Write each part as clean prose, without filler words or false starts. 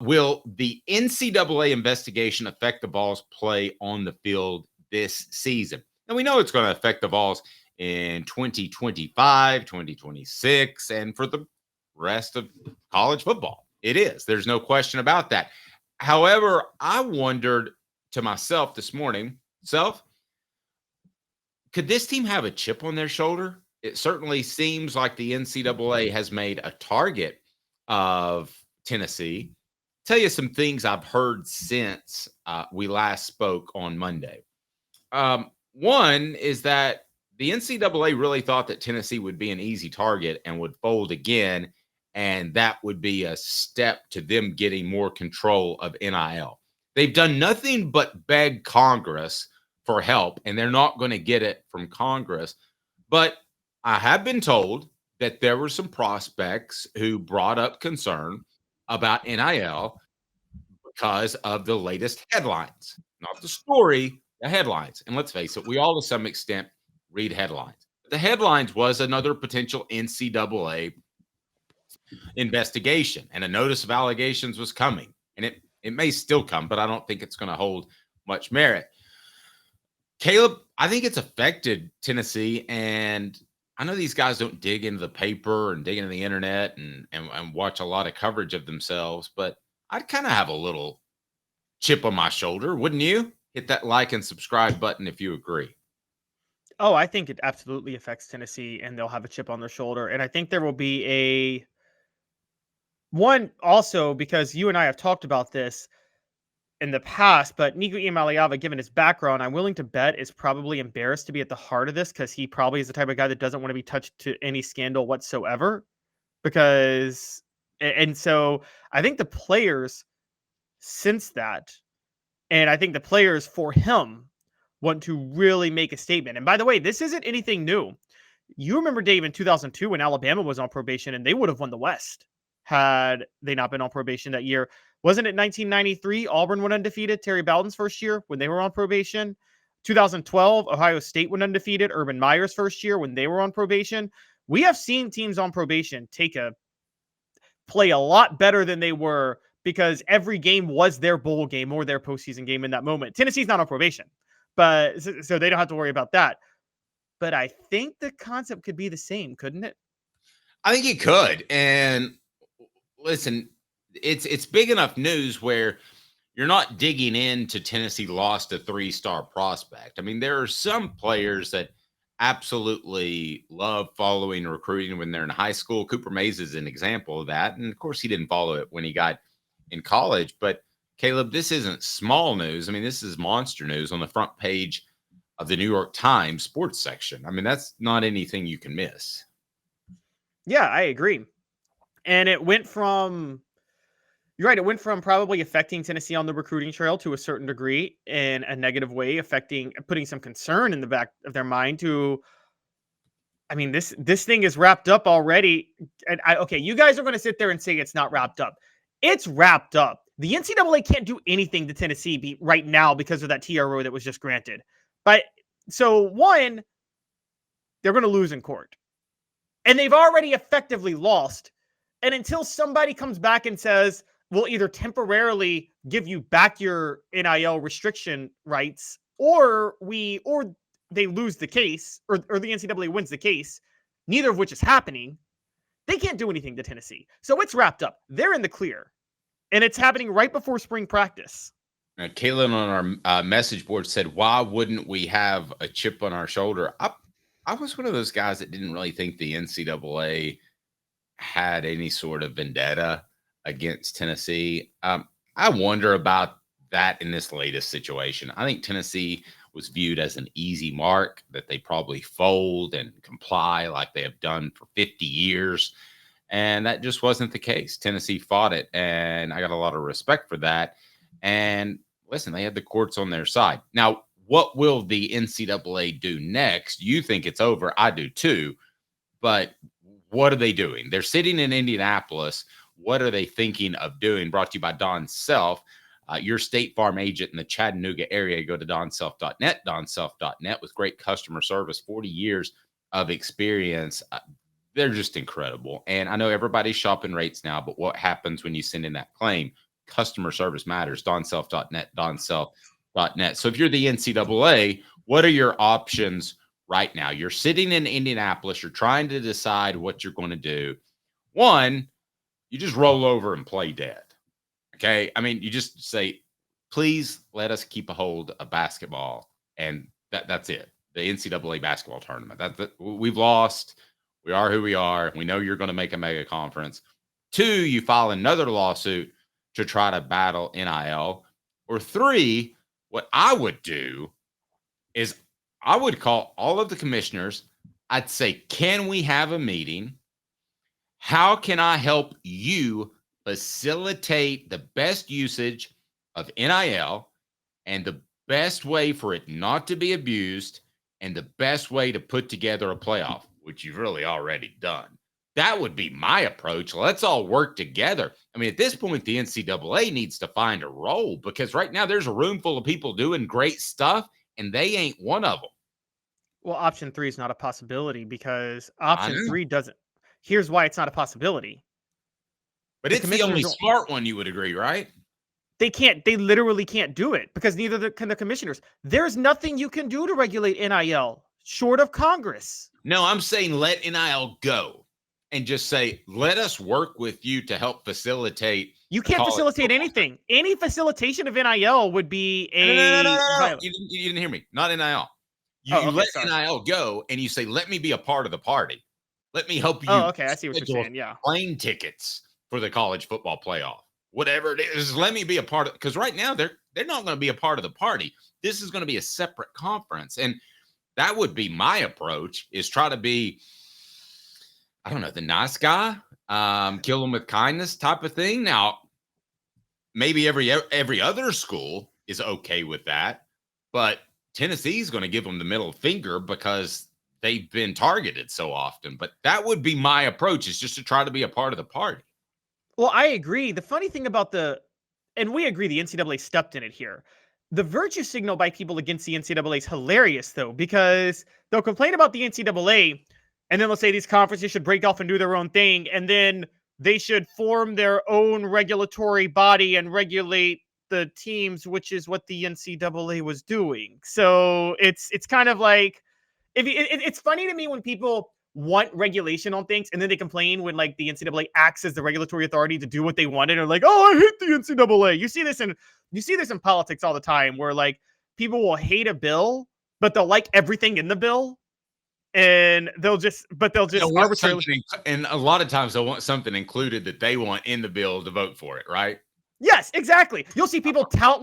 Will the NCAA investigation affect the Vols' play on the field this season? And we know it's going to affect the Vols in 2025, 2026, and for the rest of college football. It is. There's no question about that. However, I wondered to myself this morning, could this team have a chip on their shoulder? It certainly seems like the NCAA has made a target of Tennessee. Tell you some things I've heard since we last spoke on Monday. One is that the NCAA really thought that Tennessee would be an easy target and would fold again, and that would be a step to them getting more control of NIL. They've done nothing but beg Congress for help, and they're not going to get it from Congress. But I have been told that there were some prospects who brought up concern about NIL because of the latest headlines, not the story, the headlines. And let's face it, we all to some extent read headlines. The headlines was another potential NCAA investigation, and a notice of allegations was coming. And it may still come, but I don't think it's going to hold much merit. Caleb, I think it's affected Tennessee, and I know these guys don't dig into the paper and dig into the internet and watch a lot of coverage of themselves, but I'd kind of have a little chip on my shoulder, wouldn't you? Hit that like and subscribe button if you agree. Oh, I think it absolutely affects Tennessee, and they'll have a chip on their shoulder. And I think there will be one also, because you and I have talked about this in the past, but Nico Iamaleava, given his background, I'm willing to bet is probably embarrassed to be at the heart of this, because he probably is the type of guy that doesn't want to be touched to any scandal whatsoever. And so I think the players sense that, and I think the players for him want to really make a statement. And by the way, this isn't anything new. You remember, Dave, in 2002 when Alabama was on probation, and they would have won the West had they not been on probation that year. Wasn't it 1993? Auburn went undefeated, Terry Bowden's first year when they were on probation. 2012, Ohio State went undefeated, Urban Meyer's first year when they were on probation. We have seen teams on probation play a lot better than they were, because every game was their bowl game or their postseason game in that moment. Tennessee's not on probation, but so they don't have to worry about that. But I think the concept could be the same, couldn't it? I think it could. And listen, it's big enough news where you're not digging into Tennessee lost a 3-star prospect. I mean, there are some players that absolutely love following recruiting when they're in high school. Cooper Mays is an example of that. And of course, he didn't follow it when he got in college. But Caleb, this isn't small news. I mean, this is monster news on the front page of the New York Times sports section. I mean, that's not anything you can miss. Yeah, I agree. And it went from, you're right, it went from probably affecting Tennessee on the recruiting trail to a certain degree in a negative way, putting some concern in the back of their mind to, I mean, this thing is wrapped up already. And okay, you guys are going to sit there and say it's not wrapped up. It's wrapped up. The NCAA can't do anything to Tennessee right now because of that TRO that was just granted. But so one, they're going to lose in court. And they've already effectively lost. And until somebody comes back and says, we'll either temporarily give you back your NIL restriction rights, or they lose the case, or the NCAA wins the case, neither of which is happening, they can't do anything to Tennessee. So it's wrapped up. They're in the clear. And it's happening right before spring practice. Caitlin on our message board said, why wouldn't we have a chip on our shoulder? I was one of those guys that didn't really think the NCAA had any sort of vendetta against Tennessee. I wonder about that in this latest situation. I think Tennessee was viewed as an easy mark that they probably fold and comply like they have done for 50 years. And that just wasn't the case. Tennessee fought it, and I got a lot of respect for that. And listen, they had the courts on their side. Now, what will the NCAA do next? You think it's over. I do too. But what are they doing? They're sitting in Indianapolis. What are they thinking of doing? Brought to you by Don Self, your State Farm agent in the Chattanooga area. Go to donself.net, donself.net, with great customer service, 40 years of experience. They're just incredible. And I know everybody's shopping rates now, but what happens when you send in that claim? customer service matters. DonSelf.net, DonSelf.net. So if you're the NCAA, what are your options right now? You're sitting in Indianapolis. You're trying to decide what you're going to do. One, you just roll over and play dead. Okay. I mean, you just say, please let us keep a hold of basketball. And that's it. The NCAA basketball tournament. We've lost. We are who we are. We know you're going to make a mega conference. Two, you file another lawsuit to try to battle NIL. Or three, what I would do is I would call all of the commissioners. I'd say, can we have a meeting? How can I help you facilitate the best usage of NIL and the best way for it not to be abused and the best way to put together a playoff, which you've really already done? That would be my approach. Let's all work together. I mean, at this point, the NCAA needs to find a role, because right now there's a room full of people doing great stuff, and they ain't one of them. Well, option 3 is not a possibility, because option 3 doesn't. Here's why it's not a possibility. But it's the only smart one, you would agree, right? They literally can't do it, because neither can the commissioners. There's nothing you can do to regulate NIL short of Congress. No, I'm saying let NIL go and just say, let us work with you to help facilitate. You can't facilitate anything. Any facilitation of NIL would be a... No. You didn't hear me. Not NIL. You let NIL go and you say, let me be a part of the party. Let me help you. Oh, okay. I see what you're saying. Yeah. Plane tickets for the college football playoff. Whatever it is, let me be a part of it. Because right now they're not going to be a part of the party. This is going to be a separate conference. And that would be my approach, is try to be, I don't know, the nice guy, kill them with kindness type of thing. Now, maybe every other school is okay with that, but Tennessee's going to give them the middle finger because they've been targeted so often. But that would be my approach, is just to try to be a part of the party. Well, I agree. The funny thing about and we agree the NCAA stepped in it here. The virtue signal by people against the NCAA is hilarious, though, because they'll complain about the NCAA, and then they'll say these conferences should break off and do their own thing, and then they should form their own regulatory body and regulate the teams, which is what the NCAA was doing. So it's kind of like, it's funny to me when people want regulation on things and then they complain when, like, the NCAA acts as the regulatory authority to do what they wanted, or like, oh, I hate the NCAA. You see this in politics all the time, where like people will hate a bill, but they'll like everything in the bill. And they'll just arbitrarily, and a lot of times they'll want something included that they want in the bill to vote for it, right? Yes, exactly. You'll see people tout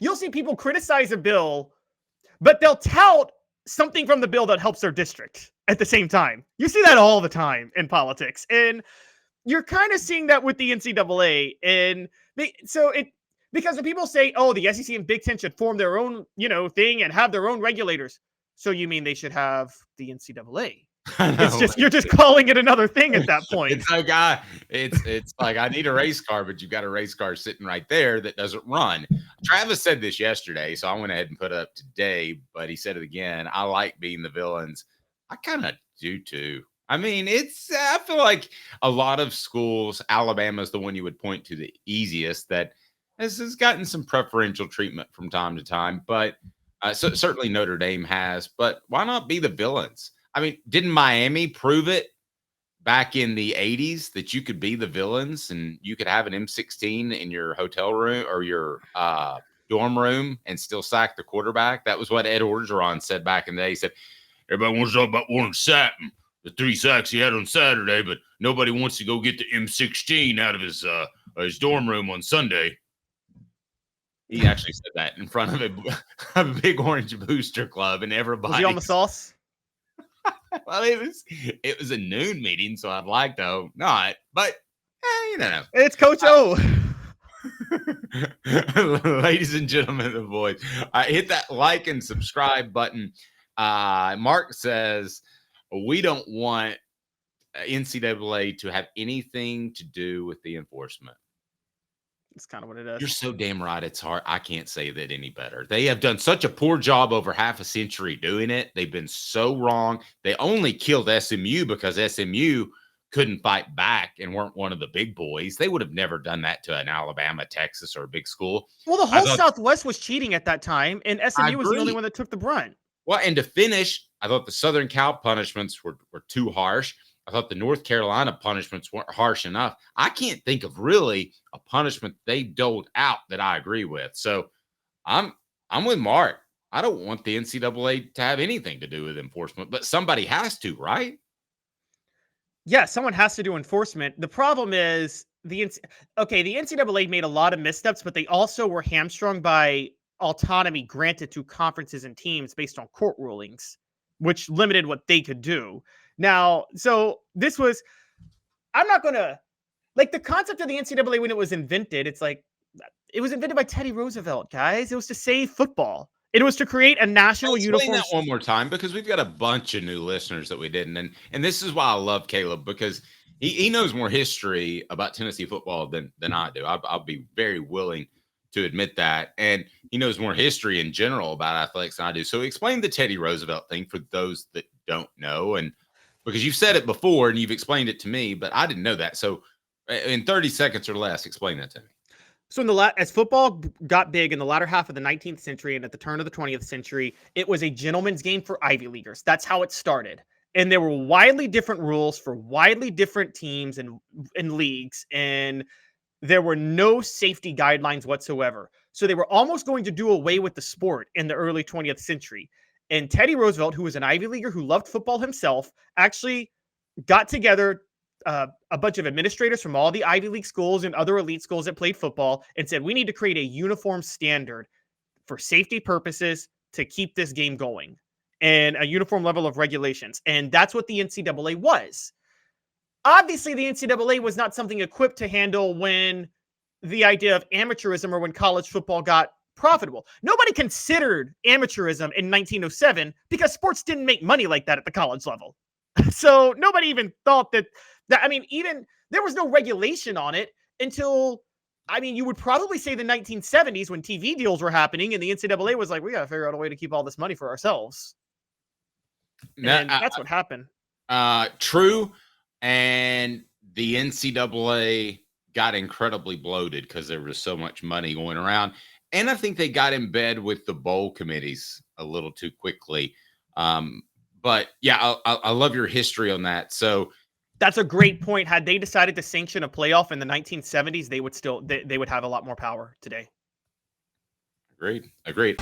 you'll see people criticize a bill, but they'll tout something from the bill that helps their district at the same time. You see that all the time in politics, and you're kind of seeing that with the NCAA. And because when people say, "Oh, the SEC and Big Ten should form their own, thing and have their own regulators," so you mean they should have the NCAA? It's just, you're just calling it another thing at that point. It's like it's like, I need a race car, but you've got a race car sitting right there that doesn't run. Travis said this yesterday, so I went ahead and put it up today, but he said it again. I like being the villains. I kind of do too. I mean, I feel like a lot of schools, Alabama's the one you would point to the easiest, that has gotten some preferential treatment from time to time, but so certainly Notre Dame has. But why not be the villains? I mean, didn't Miami prove it back in the 80s that you could be the villains and you could have an M16 in your hotel room or your dorm room and still sack the quarterback? That was what Ed Orgeron said back in the day. He said, everybody wants to talk about one sack, the 3 sacks he had on Saturday, but nobody wants to go get the M16 out of his dorm room on Sunday. He actually said that in front of a big orange booster club, and everybody. Was he on the sauce? Well, it was a noon meeting, so I'd like to not, but you know. It's Coach O. Ladies and gentlemen, the boys, hit that like and subscribe button. Mark says, we don't want NCAA to have anything to do with the enforcement. It's kind of what it is. You're so damn right. It's hard. I can't say that any better. They have done such a poor job over half a century doing it. They've been so wrong. They only killed SMU because SMU couldn't fight back and weren't one of the big boys. They would have never done that to an Alabama, Texas, or a big school. Well, the I whole thought, Southwest was cheating at that time, and I SMU was the only agree. one that took the brunt. Well, and to finish, I thought the Southern Cal punishments were too harsh. I thought the North Carolina punishments weren't harsh enough. I can't think of really a punishment they doled out that I agree with. So I'm with Mark. I don't want the NCAA to have anything to do with enforcement, but somebody has to, right? Yeah, someone has to do enforcement. The problem is the NCAA made a lot of missteps, but they also were hamstrung by autonomy granted to conferences and teams based on court rulings, which limited what they could do. Now, so this was, I'm not going to, like, the concept of the NCAA when it was invented, it's like, it was invented by Teddy Roosevelt, guys. It was to save football. It was to create a national Explain uniform. that one more time, because we've got a bunch of new listeners that we didn't. And this is why I love Caleb, because he knows more history about Tennessee football than I do. I'll be very willing to admit that. And he knows more history in general about athletics than I do. So explain the Teddy Roosevelt thing for those that don't know. And because you've said it before and you've explained it to me, but I didn't know that. So in 30 seconds or less, explain that to me. So as football got big in the latter half of the 19th century and at the turn of the 20th century, it was a gentleman's game for Ivy Leaguers. That's how it started. And there were widely different rules for widely different teams and leagues, and there were no safety guidelines whatsoever. So they were almost going to do away with the sport in the early 20th century. And Teddy Roosevelt, who was an Ivy Leaguer who loved football himself, actually got together a bunch of administrators from all the Ivy League schools and other elite schools that played football and said, we need to create a uniform standard for safety purposes to keep this game going and a uniform level of regulations. And that's what the NCAA was. Obviously, the NCAA was not something equipped to handle when the idea of amateurism or when college football got profitable. Nobody considered amateurism in 1907 because sports didn't make money like that at the college level. So nobody even thought that, even there was no regulation on it until, you would probably say the 1970s when TV deals were happening and the NCAA was like, we got to figure out a way to keep all this money for ourselves. And that's what happened. True. And the NCAA got incredibly bloated because there was so much money going around. And I think they got in bed with the bowl committees a little too quickly. But yeah, I love your history on that. So that's a great point. Had they decided to sanction a playoff in the 1970s, they would have a lot more power today. Agreed.